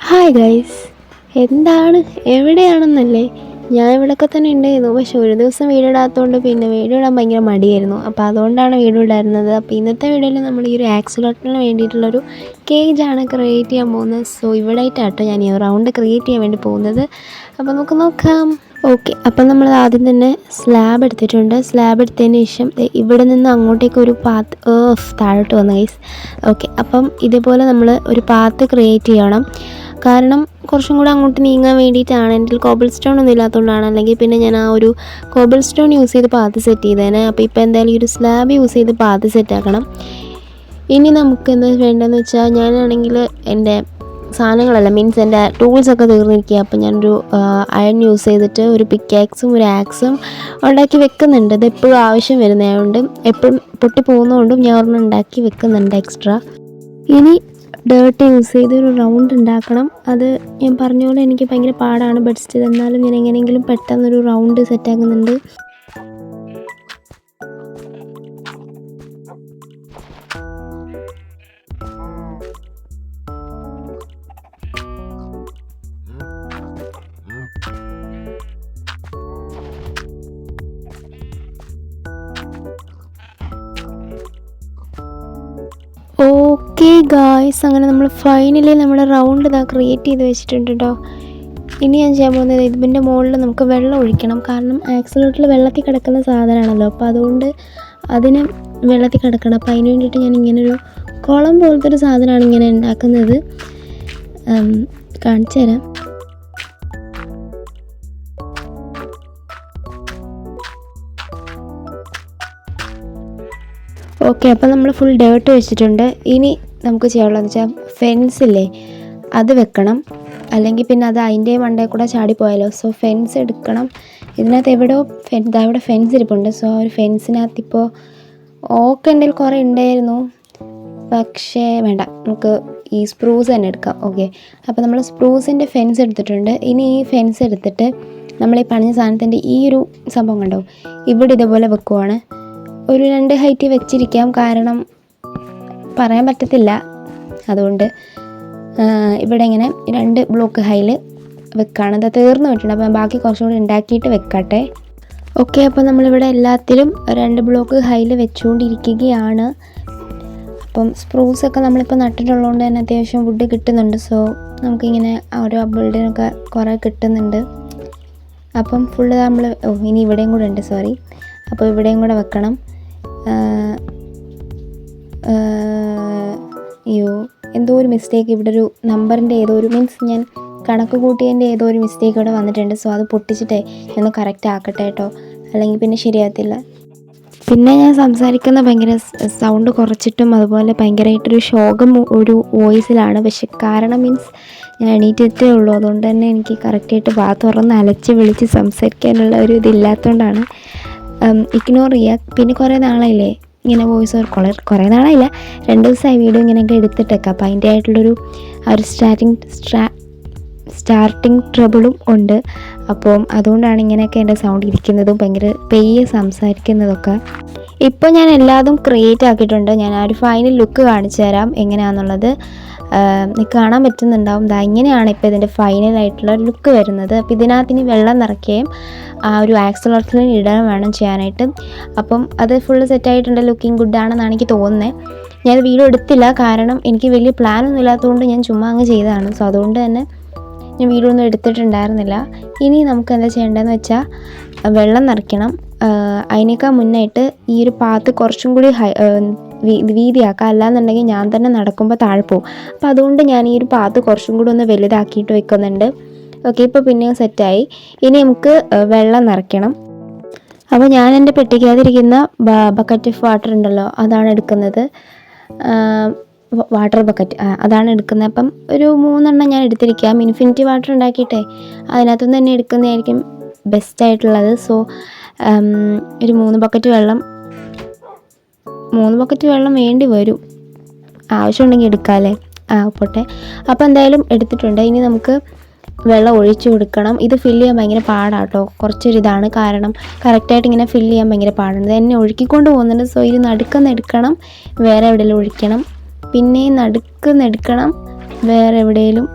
Hi guys, എന്താണ് എവിടെയാണെന്നല്ലേ? ഞാൻ ഇവിടെയൊക്കെ തന്നെ ഉണ്ടായിരുന്നു. പക്ഷെ ഒരു ദിവസം വീഡിയോ ഇടാത്തതുകൊണ്ട് പിന്നെ വീഡിയോ ഇടാൻ ഭയങ്കര മടിയായിരുന്നു. അപ്പോൾ അതുകൊണ്ടാണ് വീഡിയോ ഇടായിരുന്നത്. അപ്പോൾ ഇന്നത്തെ വീഡിയോയിൽ നമ്മൾ ഈ ഒരു ആക്സിലോട്ടിന് വേണ്ടിയിട്ടുള്ളൊരു കേജാണ് ക്രിയേറ്റ് ചെയ്യാൻ പോകുന്നത്. സോ ഇവിടെ ആയിട്ടാട്ടോ ഞാൻ ഈ റൗണ്ട് ക്രിയേറ്റ് ചെയ്യാൻ വേണ്ടി പോകുന്നത്. അപ്പോൾ നമുക്ക് നോക്കാം. ഓക്കെ, അപ്പം നമ്മൾ ആദ്യം തന്നെ സ്ലാബ് എടുത്തിട്ടുണ്ട്. സ്ലാബ് എടുത്തതിന് ശേഷം ഇവിടെ നിന്ന് അങ്ങോട്ടേക്ക് ഒരു പാത്ത് താഴോട്ട് വന്നു ഗൈസ്. ഓക്കെ, അപ്പം ഇതേപോലെ നമ്മൾ ഒരു പാത്ത് ക്രിയേറ്റ് ചെയ്യണം. കാരണം കുറച്ചും കൂടെ അങ്ങോട്ട് നീങ്ങാൻ വേണ്ടിയിട്ടാണ്. എൻ്റെ കോബിൾ സ്റ്റോൺ ഒന്നും ഇല്ലാത്തതുകൊണ്ടാണ്. അല്ലെങ്കിൽ പിന്നെ ഞാൻ ആ ഒരു കോബിൾ സ്റ്റോൺ യൂസ് ചെയ്ത് പാത്ത് സെറ്റ് ചെയ്തേനെ. അപ്പോൾ ഇപ്പോൾ എന്തായാലും ഈ ഒരു സ്ലാബ് യൂസ് ചെയ്ത് പാത്ത് സെറ്റാക്കണം. ഇനി നമുക്ക് എന്താ വേണ്ടതെന്ന് വെച്ചാൽ, ഞാനാണെങ്കിൽ എൻ്റെ സാധനങ്ങളല്ല, മീൻസ് എൻ്റെ ടൂൾസൊക്കെ തീർന്നിരിക്കുക. അപ്പോൾ ഞാനൊരു അയൺ യൂസ് ചെയ്തിട്ട് ഒരു പിക്കാക്സും ഒരു ആക്സും ഉണ്ടാക്കി വെക്കുന്നുണ്ട്. ഇത് എപ്പോഴും ആവശ്യം വരുന്നതുകൊണ്ടും എപ്പോഴും പൊട്ടി പോകുന്നതുകൊണ്ടും ഞാൻ ഒരെണ്ണം ഉണ്ടാക്കി വെക്കുന്നുണ്ട് എക്സ്ട്രാ. ഇനി ഡേർട്ട് യൂസ് ചെയ്ത് ഒരു റൗണ്ട് ഉണ്ടാക്കണം. അത് ഞാൻ പറഞ്ഞ പോലെ എനിക്ക് ഭയങ്കര പാടാണ്, ബട്ട് സ്റ്റിൽ എന്നാലും ഞാൻ എങ്ങനെയെങ്കിലും പെട്ടെന്നൊരു റൗണ്ട് സെറ്റാക്കുന്നുണ്ട്. ഓക്കെ ഗായ്സ്, അങ്ങനെ നമ്മൾ ഫൈനലി നമ്മുടെ റൗണ്ട് ഇതാ ക്രിയേറ്റ് ചെയ്ത് വെച്ചിട്ടുണ്ട് കേട്ടോ. ഇനി ഞാൻ ചെയ്യാൻ പോകുന്നത്, ഇതിൻ്റെ മുകളിൽ നമുക്ക് വെള്ളം ഒഴിക്കണം. കാരണം ആക്സിലോട്ടിൽ വെള്ളത്തിൽ കിടക്കുന്ന സാധനമാണല്ലോ, അപ്പോൾ അതുകൊണ്ട് അതിന് വെള്ളത്തിൽ കിടക്കണം. അപ്പോൾ അതിന് വേണ്ടിയിട്ട് ഞാൻ ഇങ്ങനൊരു കുളം പോലത്തെ ഒരു സാധനമാണ് ഇങ്ങനെ ഉണ്ടാക്കുന്നത്. കാണിച്ചു തരാം. ഓക്കെ, അപ്പോൾ നമ്മൾ ഫുൾ ഡേർട്ട് വെച്ചിട്ടുണ്ട്. ഇനി നമുക്ക് ചെയ്യാനുള്ളതെന്ന് വെച്ചാൽ ഫെൻസില്ലേ, അത് വെക്കണം. അല്ലെങ്കിൽ പിന്നെ അത് അതിൻ്റെ മണ്ടേ കൂടെ ചാടിപ്പോയാലോ. സോ ഫെൻസ് എടുക്കണം. ഇതിനകത്ത് എവിടെയോ ഇവിടെ ഫെൻസ് ഇരിപ്പുണ്ട്. സോ ഒരു ഫെൻസിനകത്ത് ഇപ്പോൾ ഓക്കെ എൻ്റെ കുറേ ഉണ്ടായിരുന്നു, പക്ഷേ വേണ്ട, നമുക്ക് ഈ സ്പ്രൂസ് തന്നെ എടുക്കാം. ഓക്കെ, അപ്പോൾ നമ്മൾ സ്പ്രൂസിൻ്റെ ഫെൻസ് എടുത്തിട്ടുണ്ട്. ഇനി ഈ ഫെൻസ് എടുത്തിട്ട് നമ്മൾ ഈ പണിഞ്ഞ സാധനത്തിൻ്റെ ഈ ഒരു സംഭവം കണ്ടോ, ഇവിടെ ഇതേപോലെ വെക്കുവാണ്. ഒരു 2 ഹൈറ്റ് വെച്ചിരിക്കാം, കാരണം പറയാൻ പറ്റത്തില്ല. അതുകൊണ്ട് ഇവിടെ ഇങ്ങനെ 2 ബ്ലോക്ക് ഹൈൽ വെക്കുകയാണ്. അത് തീർന്നു വിട്ടിട്ടുണ്ട്. അപ്പം ബാക്കി കുറച്ചും കൂടി ഉണ്ടാക്കിയിട്ട് വെക്കട്ടെ. ഓക്കെ, അപ്പോൾ നമ്മളിവിടെ എല്ലാത്തിലും 2 ബ്ലോക്ക് ഹൈൽ വെച്ചുകൊണ്ടിരിക്കുകയാണ്. അപ്പം സ്പ്രൂസൊക്കെ നമ്മളിപ്പോൾ നട്ടിട്ടുള്ളതുകൊണ്ട് തന്നെ അത്യാവശ്യം വുഡ് കിട്ടുന്നുണ്ട്. സോ നമുക്കിങ്ങനെ ഓരോ ബിൽഡിനൊക്കെ കുറേ കിട്ടുന്നുണ്ട്. അപ്പം ഫുള്ള് നമ്മൾ ഇനി ഇവിടെയും കൂടെ ഉണ്ട്, സോറി. അപ്പോൾ ഇവിടെയും കൂടെ വെക്കണം. അയ്യോ, എന്തോ ഒരു മിസ്റ്റേക്ക്, ഇവിടെ ഒരു നമ്പറിൻ്റെ ഏതോ ഒരു, മീൻസ് ഞാൻ കണക്ക് കൂട്ടിയതിൻ്റെ ഏതോ ഒരു മിസ്റ്റേക്ക് ഇവിടെ വന്നിട്ടുണ്ട്. സോ അത് പൊട്ടിച്ചിട്ടേ ഒന്ന് കറക്റ്റ് ആക്കട്ടെ കേട്ടോ, അല്ലെങ്കിൽ പിന്നെ ശരിയാകത്തില്ല. പിന്നെ ഞാൻ സംസാരിക്കുന്ന ഭയങ്കര സൗണ്ട് കുറച്ചിട്ടും അതുപോലെ ഭയങ്കരമായിട്ടൊരു ശോകം ഒരു വോയിസിലാണ്. പക്ഷെ കാരണം മീൻസ് ഞാൻ എണീറ്റേ ഉള്ളൂ, അതുകൊണ്ട് തന്നെ എനിക്ക് കറക്റ്റായിട്ട് വാ തുറന്ന് അലച്ച് വിളിച്ച് സംസാരിക്കാനുള്ള ഒരു ഇതില്ലാത്തതുകൊണ്ടാണ്. ഇഗ്നോർ ചെയ്യുക. പിന്നെ കുറേ നാളായില്ലേ ഇങ്ങനെ വോയിസ് ഓവർ, കുറേ നാളായില്ല, 2 ദിവസമായി വീഡിയോ ഇങ്ങനെയൊക്കെ എടുത്തിട്ടേക്കാം. അപ്പോൾ അതിൻ്റെ ആയിട്ടുള്ളൊരു ആ ഒരു സ്റ്റാർട്ടിങ് ട്രബിളും ഉണ്ട്. അപ്പം അതുകൊണ്ടാണ് ഇങ്ങനെയൊക്കെ എൻ്റെ സൗണ്ട് ഇരിക്കുന്നതും ഭയങ്കര പെയ്യെ സംസാരിക്കുന്നതൊക്കെ. ഇപ്പോൾ ഞാൻ എല്ലാതും ക്രിയേറ്റ് ആക്കിയിട്ടുണ്ട്. ഞാൻ ആ ഒരു ഫൈനൽ ലുക്ക് കാണിച്ചു തരാം എങ്ങനെയാണെന്നുള്ളത്. നിങ്ങൾക്ക് കാണാൻ പറ്റുന്നുണ്ടാവും. ഇങ്ങനെയാണ് ഇപ്പോൾ ഇതിൻ്റെ ഫൈനലായിട്ടുള്ള ലുക്ക് വരുന്നത്. അപ്പോൾ ഇതിനകത്ത് ഇനി വെള്ളം നിറയ്ക്കുകയും ആ ഒരു ആക്സിലോട്ടിൽ ഇടാൻ വേണം ചെയ്യാനായിട്ട്. അപ്പം അത് ഫുള്ള് സെറ്റായിട്ടുണ്ട്. ലുക്കിംഗ് ഗുഡാണെന്നാണ് എനിക്ക് തോന്നുന്നത്. ഞാൻ വീഡിയോ എടുത്തില്ല, കാരണം എനിക്ക് വലിയ പ്ലാനൊന്നും ഇല്ലാത്തതുകൊണ്ട് ഞാൻ ചുമ്മാ അങ്ങ് ചെയ്തതാണ്. സോ അതുകൊണ്ട് തന്നെ ഞാൻ വീഡിയോ ഒന്നും എടുത്തിട്ടുണ്ടായിരുന്നില്ല. ഇനി നമുക്ക് എന്താ ചെയ്യേണ്ടതെന്ന് വെച്ചാൽ വെള്ളം നിറയ്ക്കണം. അതിനേക്കാൾ മുന്നായിട്ട് ഈ ഒരു പാത്ത് കുറച്ചും കൂടി വീതിയാക്കുക. അല്ലാന്നുണ്ടെങ്കിൽ ഞാൻ തന്നെ നടക്കുമ്പോൾ താഴെ പോകും. അപ്പോൾ അതുകൊണ്ട് ഞാൻ ഈ ഒരു പാത്ത് കുറച്ചും കൂടി ഒന്ന് വലുതാക്കിയിട്ട് വെക്കുന്നുണ്ട്. ഓക്കെ, ഇപ്പോൾ പിന്നെയും സെറ്റായി. ഇനി നമുക്ക് വെള്ളം നിറയ്ക്കണം. അപ്പോൾ ഞാൻ എൻ്റെ പെട്ടിക്കകത്തിരിക്കുന്ന ബക്കറ്റ് ഓഫ് വാട്ടർ ഉണ്ടല്ലോ, അതാണ് എടുക്കുന്നത്. വാട്ടർ ബക്കറ്റ് അതാണ് എടുക്കുന്നത്. അപ്പം ഒരു 3 എണ്ണം ഞാൻ എടുത്തിരിക്കാം. ഇൻഫിനിറ്റി വാട്ടർ ഉണ്ടാക്കിയിട്ടേ അതിനകത്തുനിന്ന് തന്നെ എടുക്കുന്നതായിരിക്കും ബെസ്റ്റായിട്ടുള്ളത്. സോ ഒരു 3 ബക്കറ്റ് വെള്ളം വേണ്ടി വരും. ആവശ്യമുണ്ടെങ്കിൽ എടുക്കാമല്ലേ. പോട്ടെ. അപ്പോൾ എന്തായാലും എടുത്തിട്ടുണ്ട്. ഇനി നമുക്ക് വെള്ളം ഒഴിച്ചു കൊടുക്കണം. ഇത് ഫില്ല് ചെയ്യാൻ ഭയങ്കര പാടാട്ടോ, കുറച്ചൊരിതാണ്. കാരണം കറക്റ്റായിട്ട് ഇങ്ങനെ ഫില്ല് ചെയ്യാൻ ഭയങ്കര പാടുണ്ട്. എന്നെ ഒഴുക്കിക്കൊണ്ട് പോകുന്നുണ്ട്. സോ ഇത് നടുക്കുന്ന് എടുക്കണം, വേറെ എവിടെയെങ്കിലും ഒഴിക്കണം, പിന്നെ നടുക്കുന്ന് എടുക്കണം, വേറെ എവിടെയെങ്കിലും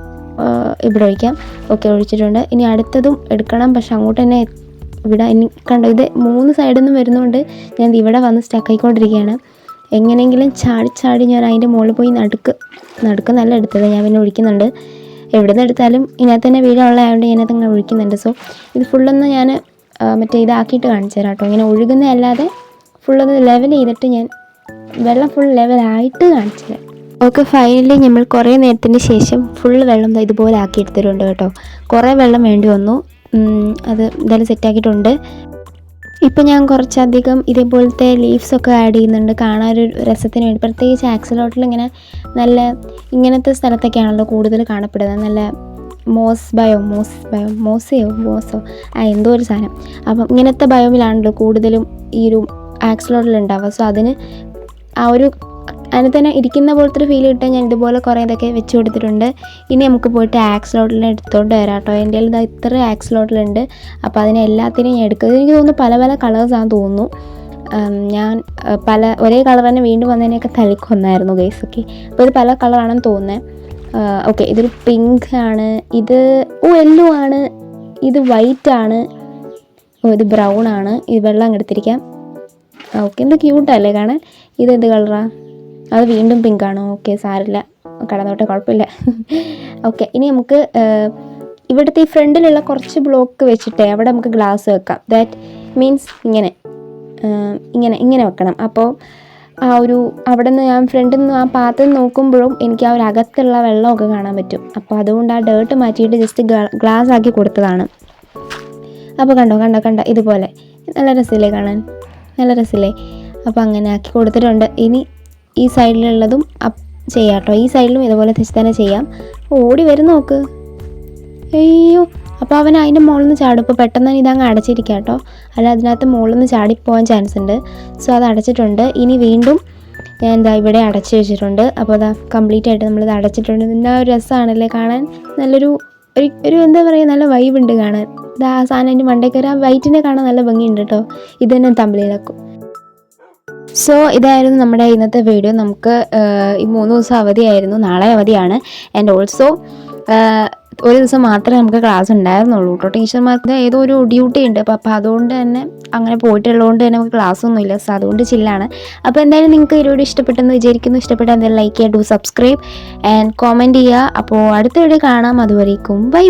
ഇവിടെ ഒഴിക്കാം. ഓക്കെ, ഒഴിച്ചിട്ടുണ്ട്. ഇനി അടുത്തതും എടുക്കണം, പക്ഷെ അങ്ങോട്ട് തന്നെ ഇവിടെ ഇനി കണ്ടോ, ഇത് 3 സൈഡിൽ നിന്നും വരുന്നതുകൊണ്ട് ഞാൻ ഇവിടെ വന്ന് സ്റ്റക്കായിക്കൊണ്ടിരിക്കുകയാണ്. എങ്ങനെയെങ്കിലും ചാടി ഞാൻ അതിൻ്റെ മുകളിൽ പോയി നടുക്ക് നല്ല എടുത്തത് ഞാൻ പിന്നെ ഒഴിക്കുന്നുണ്ട്. എവിടെ നിന്ന് എടുത്താലും ഇതിനകത്ത് തന്നെ വീടുള്ളതായതുകൊണ്ട് ഞാനത് അങ്ങനെ ഒഴിക്കുന്നുണ്ട്. സോ ഇത് ഫുള്ളൊന്ന് ഞാൻ മറ്റേ ഇതാക്കിയിട്ട് കാണിച്ചു തരാം കേട്ടോ. ഇങ്ങനെ ഒഴുകുന്നതല്ലാതെ ഫുള്ളൊന്ന് ലെവൽ ചെയ്തിട്ട് ഞാൻ വെള്ളം ഫുൾ ലെവലായിട്ട് കാണിച്ചു തരാം. ഓക്കെ, ഫൈനലി നമ്മൾ കുറേ നേരത്തിന് ശേഷം ഫുൾ വെള്ളം ഇതുപോലെ ആക്കി എടുത്തിട്ടുണ്ട് കേട്ടോ. കുറേ വെള്ളം വേണ്ടി വന്നു. അത് എന്തായാലും സെറ്റാക്കിയിട്ടുണ്ട്. ഇപ്പം ഞാൻ കുറച്ചധികം ഇതേപോലത്തെ ലീവ്സൊക്കെ ആഡ് ചെയ്യുന്നുണ്ട്, കാണാനൊരു രസത്തിന് വേണ്ടി. പ്രത്യേകിച്ച് ആക്സലോട്ടിൽ നല്ല ഇങ്ങനത്തെ സ്ഥലത്തൊക്കെയാണല്ലോ കൂടുതൽ കാണപ്പെടുന്നത്. നല്ല മോസോ എന്തോ ഒരു സാധനം. അപ്പം ഇങ്ങനത്തെ ബയോമിലാണല്ലോ കൂടുതലും ഈ ഒരു ആക്സലോട്ടിലുണ്ടാവുക. സോ അതിന് അതിന് തന്നെ ഇരിക്കുന്ന പോലത്തെ ഒരു ഫീൽ കിട്ടാൻ ഞാൻ ഇതുപോലെ കുറേ ഇതൊക്കെ വെച്ച് കൊടുത്തിട്ടുണ്ട്. ഇനി നമുക്ക് പോയിട്ട് ആക്സലോട്ടിൽ എടുത്തുകൊണ്ട് വരാം കേട്ടോ. എൻ്റെ കയ്യിൽ ഇത്ര ആക്സലോട്ടിലുണ്ട്. അപ്പോൾ അതിനെ എല്ലാത്തിനെയും ഞാൻ എടുക്കുക. എനിക്ക് തോന്നുന്നു പല പല കളേഴ്സാണെന്ന് തോന്നുന്നു. ഞാൻ ഒരേ കളർ തന്നെ വീണ്ടും വന്നതിനെയൊക്കെ തളിക്കൊന്നായിരുന്നു ഗൈസ്. ഓക്കെ, അപ്പോൾ ഇത് പല കളറാണെന്ന് തോന്നുന്നത്. ഓക്കെ, ഇതൊരു പിങ്ക് ആണ്, ഇത് യെല്ലോ ആണ്, ഇത് വൈറ്റ് ആണ്, ഇത് ബ്രൗൺ ആണ്. ഇത് വെള്ളം എടുത്തിരിക്കാം. ഓക്കെ, എന്ത് ക്യൂട്ടല്ലേ കാണാൻ. ഇതെന്ത് കളറാണ്? അത് വീണ്ടും പിങ്ക് ആണോ? ഓക്കെ, സാരില്ല, കടന്നോട്ടെ, കുഴപ്പമില്ല. ഓക്കെ, ഇനി നമുക്ക് ഇവിടുത്തെ ഈ ഫ്രണ്ടിലുള്ള കുറച്ച് ബ്ലോക്ക് വെച്ചിട്ട് അവിടെ നമുക്ക് ഗ്ലാസ് വെക്കാം. ദാറ്റ് മീൻസ് ഇങ്ങനെ വെക്കണം. അപ്പോൾ അവിടെ നിന്ന് ഞാൻ ഫ്രണ്ടിൽ നിന്ന് ആ പാത്തിൽ നോക്കുമ്പോഴും എനിക്ക് ആ ഒരു അകത്തുള്ള വെള്ളമൊക്കെ കാണാൻ പറ്റും. അപ്പോൾ അതുകൊണ്ട് ആ ഡേർട്ട് മാറ്റിയിട്ട് ജസ്റ്റ് ഗ്ലാസ് ആക്കി കൊടുത്തതാണ്. അപ്പോൾ കണ്ടോ ഇതുപോലെ നല്ല രസമില്ലേ കാണാൻ? നല്ല രസമില്ലേ? അപ്പോൾ അങ്ങനെ ആക്കി കൊടുത്തിട്ടുണ്ട്. ഇനി ഈ സൈഡിലുള്ളതും ചെയ്യാം കേട്ടോ. ഈ സൈഡിലും ഇതുപോലെ തന്നെ ചെയ്യാം. ഓടി വരും നോക്ക്. അയ്യോ, അപ്പോൾ അവൻ അതിൻ്റെ മുകളിൽ നിന്ന് ചാടും. ഇപ്പോൾ പെട്ടെന്ന് തന്നെ ഇതങ്ങ് അടച്ചിരിക്കാം കേട്ടോ, അല്ല അതിനകത്ത് മുകളിൽ നിന്ന് ചാടിപ്പോകാൻ ചാൻസ് ഉണ്ട്. സോ അത് അടച്ചിട്ടുണ്ട്. ഇനി വീണ്ടും ഞാൻ ഇവിടെ അടച്ച് വെച്ചിട്ടുണ്ട്. അപ്പോൾ അതാ കംപ്ലീറ്റ് ആയിട്ട് നമ്മളിത് അടച്ചിട്ടുണ്ട്. ഇതിൻ്റെ ഒരു രസമാണല്ലേ കാണാൻ. നല്ലൊരു എന്താ പറയുക, നല്ല വൈബ് ഉണ്ട് കാണാൻ. ഇത് ആ സാധനം അതിൻ്റെ മണ്ടയ്ക്ക് ആ വൈറ്റിനെ കാണാൻ നല്ല ഭംഗിയുണ്ട് കേട്ടോ. ഇത് തന്നെ തമ്മിലാക്കും. സോ ഇതായിരുന്നു നമ്മുടെ ഇന്നത്തെ വീഡിയോ. നമുക്ക് ഈ 3 ദിവസം അവധിയായിരുന്നു, നാളെ അവധിയാണ്. ആൻഡ് ഓൾസോ ഒരു ദിവസം മാത്രമേ നമുക്ക് ക്ലാസ് ഉണ്ടായിരുന്നുള്ളൂ കേട്ടോ. ടീച്ചർമാർക്ക് ഏതോ ഒരു ഡ്യൂട്ടി ഉണ്ട്. അപ്പോൾ അതുകൊണ്ട് തന്നെ അങ്ങനെ പോയിട്ടുള്ളതുകൊണ്ട് തന്നെ നമുക്ക് ക്ലാസ്സൊന്നുമില്ല. സോ അതുകൊണ്ട് ചില്ലാണ്. അപ്പോൾ എന്തായാലും നിങ്ങൾക്ക് ഈ വീഡിയോ ഇഷ്ടപ്പെട്ടെന്ന് വിചാരിക്കുന്നു. ഇഷ്ടപ്പെട്ടാൽ എന്തായാലും ലൈക്ക് ചെയ്യുക, സബ്സ്ക്രൈബ് ആൻഡ് കോമെൻറ്റ് ചെയ്യുക. അപ്പോൾ അടുത്ത വീഡിയോ കാണാം. അതുവരേക്കും ബൈ.